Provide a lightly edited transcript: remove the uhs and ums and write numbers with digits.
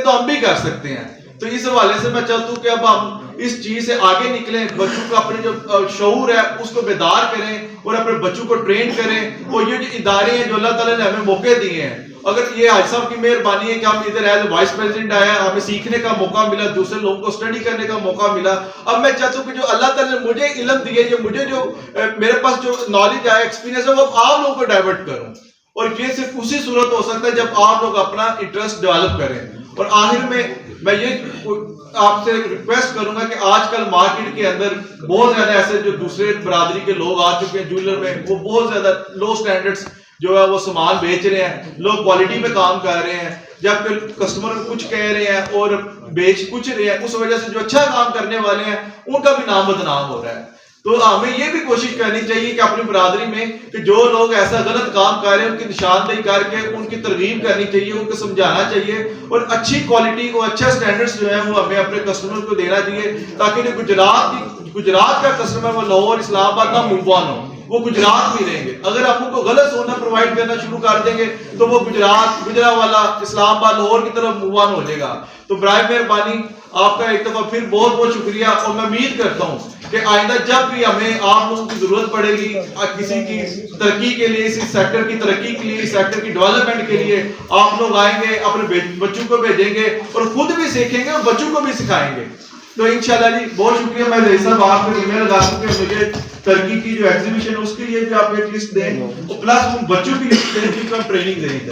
تو ہم بھی کر سکتے ہیں. تو اس حوالے سے میں چاہتا ہوں کہ اب ہم اس چیز سے آگے نکلیں, بچوں کو اپنے جو شعور ہے اس کو بیدار کریں اور اپنے بچوں کو ٹرین کریں. اور یہ جو ادارے ہیں جو اللہ تعالیٰ نے ہمیں موقع دیے ہیں, اگر یہ حاج صاحب کی مہربانی ہے کہ ہم ادھر ایز وائس پریزیڈنٹ آئے ہیں, ہمیں سیکھنے کا موقع ملا, دوسرے لوگوں کو اسٹڈی کرنے کا موقع ملا. اب میں چاہتا ہوں کہ جو اللہ تعالیٰ نے مجھے علم دیا ہے, مجھے جو میرے پاس جو نالج ہے, ایکسپیرینس ہے, وہ آپ لوگوں کو ڈائیورٹ کروں. اور یہ صرف اسی صورت ہو سکتا ہے جب آپ لوگ اپنا انٹرسٹ ڈیولپ کریں. اور آخر میں یہ آپ سے ریکویسٹ کروں گا کہ آج کل مارکیٹ کے اندر بہت زیادہ ایسے جو دوسرے برادری کے لوگ آ چکے ہیں جولر میں, وہ بہت زیادہ لو سٹینڈرڈز جو ہے وہ سامان بیچ رہے ہیں, لوگ کوالٹی پہ کام کر رہے ہیں, جب کہ کسٹمر کچھ کہہ رہے ہیں اور بیچ کچھ رہے ہیں. اس وجہ سے جو اچھا کام کرنے والے ہیں ان کا بھی نام بدنام ہو رہا ہے. تو ہمیں یہ بھی کوشش کرنی چاہیے کہ اپنی برادری میں کہ جو لوگ ایسا غلط کام کر رہے ہیں ان کی نشاندہی کر کے ان کی ترغیب کرنی چاہیے, ان کو سمجھانا چاہیے, اور اچھی کوالٹی اور اچھا سٹینڈرڈز جو ہے وہ ہمیں اپنے کسٹمر کو دینا چاہیے, تاکہ جو گجرات کا کسٹمر وہ لاہور اسلام آباد نہ موو آن ہو, وہ گجرات میں رہیں گے. اگر ہم ان کو غلط سونا پرووائڈ کرنا شروع کر دیں گے تو وہ گجرات اسلام آباد لاہور کی طرف موو آن ہو جائے گا. تو برائے مہربانی آپ کا ایک دفعہ پھر بہت بہت شکریہ, اور میں امید کرتا ہوں کہ آئندہ جب بھی ہمیں آپ لوگوں کی ضرورت پڑے گی کسی کی ترقی کے لیے, اس سیکٹر کی ترقی کے لیے, اس سیکٹر کی ڈیولپمنٹ کے لیے, آپ لوگ آئیں گے, اپنے بچوں کو بھیجیں گے اور خود بھی سیکھیں گے اور بچوں کو بھی سکھائیں گے. تو انشاءاللہ جی بہت شکریہ. میں رئیس صاحب آپ کو ای میل لگا دوں کہ مجھے ترقی کی جو ایگزیبیشن ہے اس کے لیے بھی آپ ایک لسٹ دیں, اور پلس ان بچوں کی لسٹ دیں جن کو ہم ٹریننگ دیں گے.